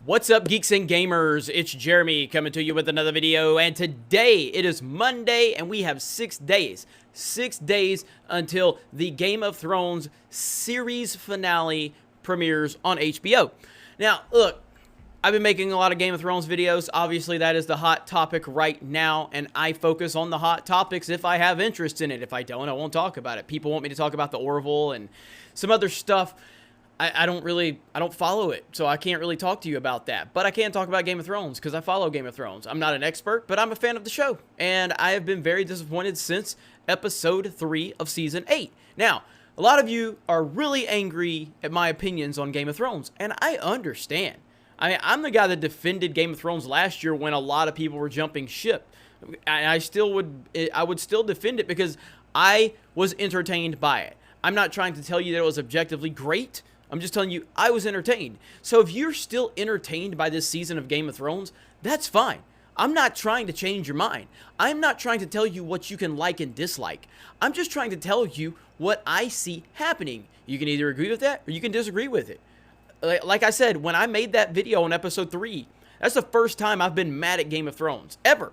What's up, geeks and gamers? It's Jeremy coming to you with another video, and today it is Monday, and we have 6 days. 6 days until the Game of Thrones series finale premieres on HBO. Now, look, I've been making a lot of Game of Thrones videos. Obviously, that is the hot topic right now, and I focus on the hot topics if I have interest in it. If I don't, I won't talk about it. People want me to talk about the Orville and some other stuff. I don't follow it, so I can't really talk to you about that. But I can talk about Game of Thrones, because I follow Game of Thrones. I'm not an expert, but I'm a fan of the show. And I have been very disappointed since episode 3 of season 8. Now, a lot of you are really angry at my opinions on Game of Thrones, and I understand. I'm the guy that defended Game of Thrones last year when a lot of people were jumping ship. I would still defend it because I was entertained by it. I'm not trying to tell you that it was objectively great. I'm just telling you, I was entertained. So if you're still entertained by this season of Game of Thrones, that's fine. I'm not trying to change your mind. I'm not trying to tell you what you can like and dislike. I'm just trying to tell you what I see happening. You can either agree with that or you can disagree with it. Like I said, when I made that video on episode 3, that's the first time I've been mad at Game of Thrones, ever.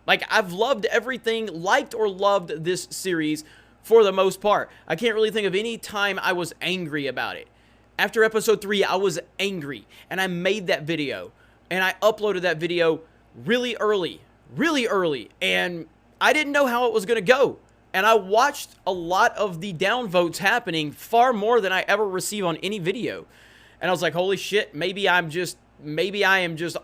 Like, I've loved everything, liked or loved this series for the most part. I can't really think of any time I was angry about it. After episode 3, I was angry, and I made that video, and I uploaded that video really early, and I didn't know how it was going to go, and I watched a lot of the downvotes happening, far more than I ever receive on any video, and I was like, holy shit, maybe I am just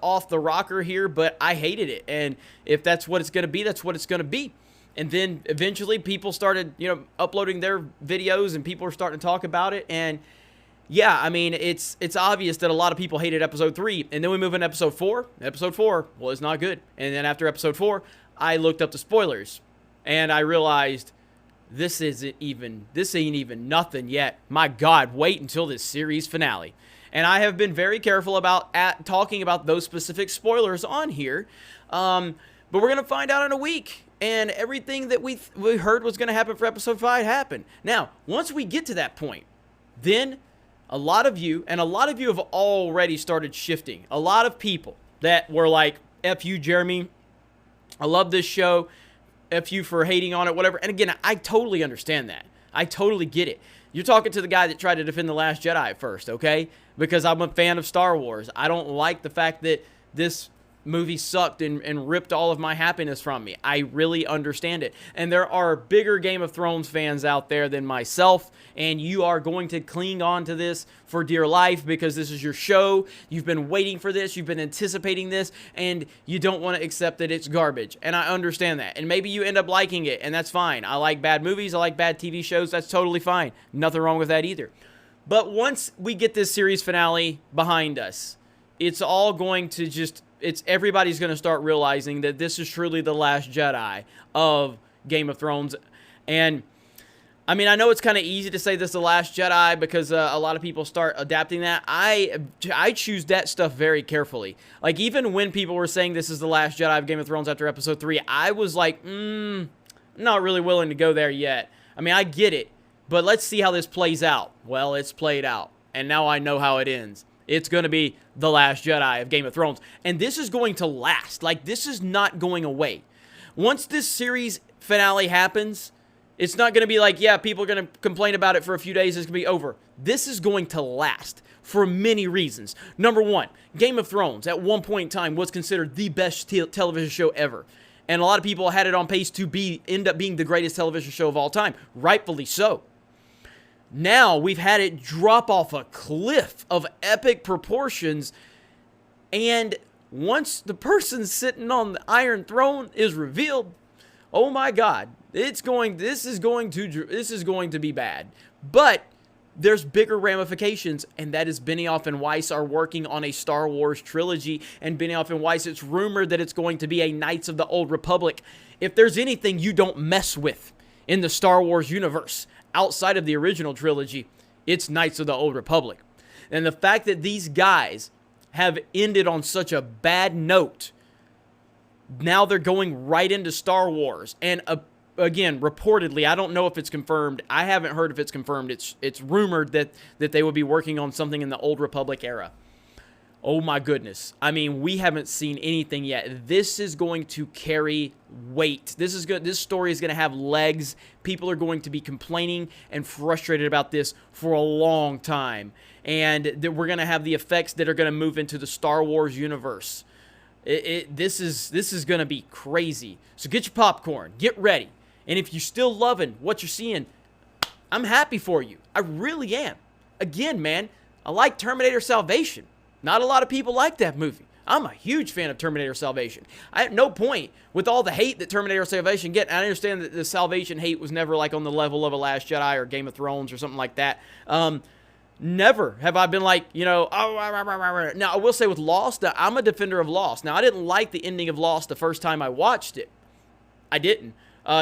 off the rocker here, but I hated it, and if that's what it's going to be, that's what it's going to be. And then eventually people started, uploading their videos, and people were starting to talk about it, and yeah, I mean, it's obvious that a lot of people hated episode 3, and then we move into episode 4. Episode 4 was not good. And then after episode 4, I looked up the spoilers, and I realized this ain't even nothing yet. My God, wait until this series finale. And I have been very careful about talking about those specific spoilers on here, but we're going to find out in a week. And everything that we heard was going to happen for episode 5 happened. Now, once we get to that point, then a lot of you have already started shifting. A lot of people that were like, F you, Jeremy, I love this show, F you for hating on it, whatever. And again, I totally understand that. I totally get it. You're talking to the guy that tried to defend The Last Jedi at first, okay? Because I'm a fan of Star Wars. I don't like the fact that this movie sucked and ripped all of my happiness from me. I really understand it. And there are bigger Game of Thrones fans out there than myself, and you are going to cling on to this for dear life because this is your show. You've been waiting for this. You've been anticipating this, and you don't want to accept that it's garbage. And I understand that. And maybe you end up liking it, and that's fine. I like bad movies. I like bad TV shows. That's totally fine. Nothing wrong with that either. But once we get this series finale behind us, it's all going to everybody's going to start realizing that this is truly the Last Jedi of Game of Thrones. And I mean, I know it's kind of easy to say this is the Last Jedi because a lot of people start adapting that. I choose that stuff very carefully. Like, even when people were saying this is the Last Jedi of Game of Thrones after episode 3, I was like, not really willing to go there yet. I mean, I get it, but let's see how this plays out. Well, it's played out, and now I know how it ends. It's going to be the Last Jedi of Game of Thrones. And this is going to last. Like, this is not going away. Once this series finale happens, it's not going to be like, yeah, people are going to complain about it for a few days. It's going to be over. This is going to last for many reasons. Number one, Game of Thrones at one point in time was considered the best television show ever. And a lot of people had it on pace to end up being the greatest television show of all time. Rightfully so. Now we've had it drop off a cliff of epic proportions, and once the person sitting on the Iron Throne is revealed, oh my God, this is going to be bad. But there's bigger ramifications, and that is Benioff and Weiss are working on a Star Wars trilogy, and Benioff and Weiss, it's rumored that it's going to be a Knights of the Old Republic. If there's anything you don't mess with in the Star Wars universe, outside of the original trilogy, it's Knights of the Old Republic. And the fact that these guys have ended on such a bad note, now they're going right into Star Wars. And again, reportedly, I don't know if it's confirmed. I haven't heard if it's confirmed. It's rumored that they would be working on something in the Old Republic era. Oh my goodness. I mean, we haven't seen anything yet. This is going to carry weight. This story is going to have legs. People are going to be complaining and frustrated about this for a long time. And we're going to have the effects that are going to move into the Star Wars universe. This is going to be crazy. So get your popcorn. Get ready. And if you're still loving what you're seeing, I'm happy for you. I really am. Again, man, I like Terminator Salvation. Not a lot of people like that movie. I'm a huge fan of Terminator Salvation. I at no point, with all the hate that Terminator Salvation get, and I understand that the Salvation hate was never like on the level of a Last Jedi or Game of Thrones or something like that. Never have I been like, you know, oh. Now, I will say with Lost, I'm a defender of Lost. Now, I didn't like the ending of Lost the first time I watched it. I didn't.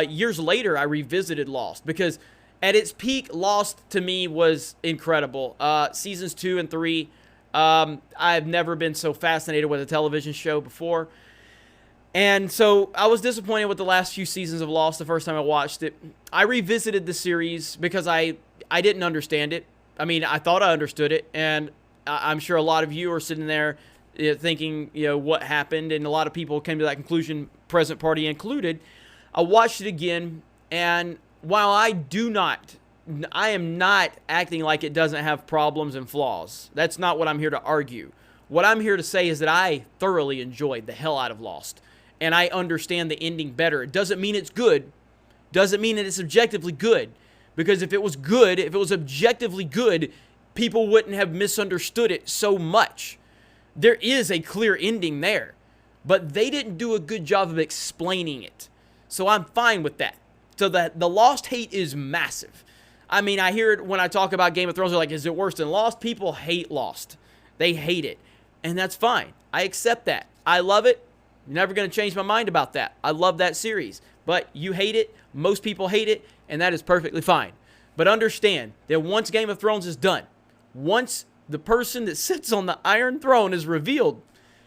Years later, I revisited Lost because at its peak, Lost to me was incredible. Seasons 2 and 3, I've never been so fascinated with a television show before. And so I was disappointed with the last few seasons of Lost the first time I watched it. I revisited the series because I didn't understand it. I mean, I thought I understood it, and I'm sure a lot of you are sitting there thinking, you know, what happened, and a lot of people came to that conclusion, present party included. I watched it again, and while I am not acting like it doesn't have problems and flaws. That's not what I'm here to argue. What I'm here to say is that I thoroughly enjoyed the hell out of Lost, and I understand the ending better. It doesn't mean it's good. Doesn't mean that it's objectively good. Because if it was good, if it was objectively good, people wouldn't have misunderstood it so much. There is a clear ending there, but they didn't do a good job of explaining it. So I'm fine with that. So the Lost hate is massive. I mean, I hear it when I talk about Game of Thrones. They're like, is it worse than Lost? People hate Lost. They hate it. And that's fine. I accept that. I love it. Never going to change my mind about that. I love that series. But you hate it. Most people hate it. And that is perfectly fine. But understand that once Game of Thrones is done, once the person that sits on the Iron Throne is revealed,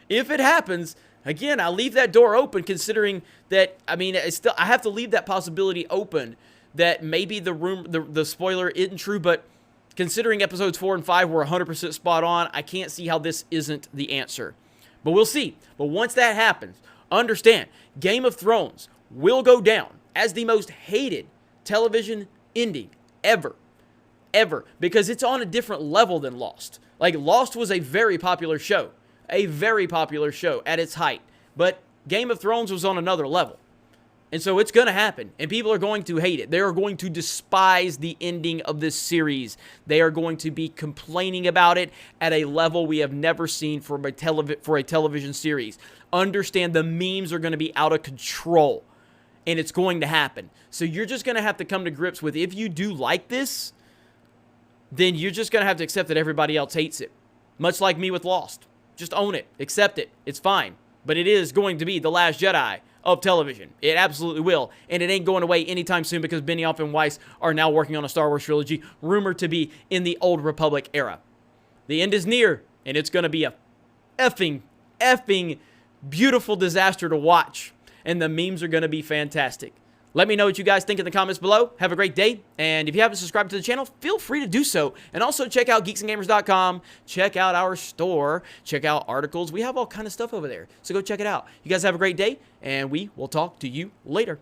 if it happens, again, I leave that door open considering that, I mean, I have to leave that possibility open that maybe the spoiler isn't true, but considering episodes 4 and 5 were 100% spot on, I can't see how this isn't the answer. But we'll see. But once that happens, understand, Game of Thrones will go down as the most hated television ending ever, because it's on a different level than Lost. Like, Lost was a very popular show at its height, but Game of Thrones was on another level. And so it's going to happen, and people are going to hate it. They are going to despise the ending of this series. They are going to be complaining about it at a level we have never seen for a television series. Understand, the memes are going to be out of control, and it's going to happen. So you're just going to have to come to grips with, if you do like this, then you're just going to have to accept that everybody else hates it. Much like me with Lost. Just own it. Accept it. It's fine. But it is going to be the Last Jedi of television. It absolutely will. And it ain't going away anytime soon because Benioff and Weiss are now working on a Star Wars trilogy, rumored to be in the Old Republic era. The end is near, and it's going to be a effing beautiful disaster to watch. And the memes are going to be fantastic. Let me know what you guys think in the comments below. Have a great day. And if you haven't subscribed to the channel, feel free to do so. And also check out geeksandgamers.com. Check out our store. Check out articles. We have all kind of stuff over there. So go check it out. You guys have a great day, and we will talk to you later.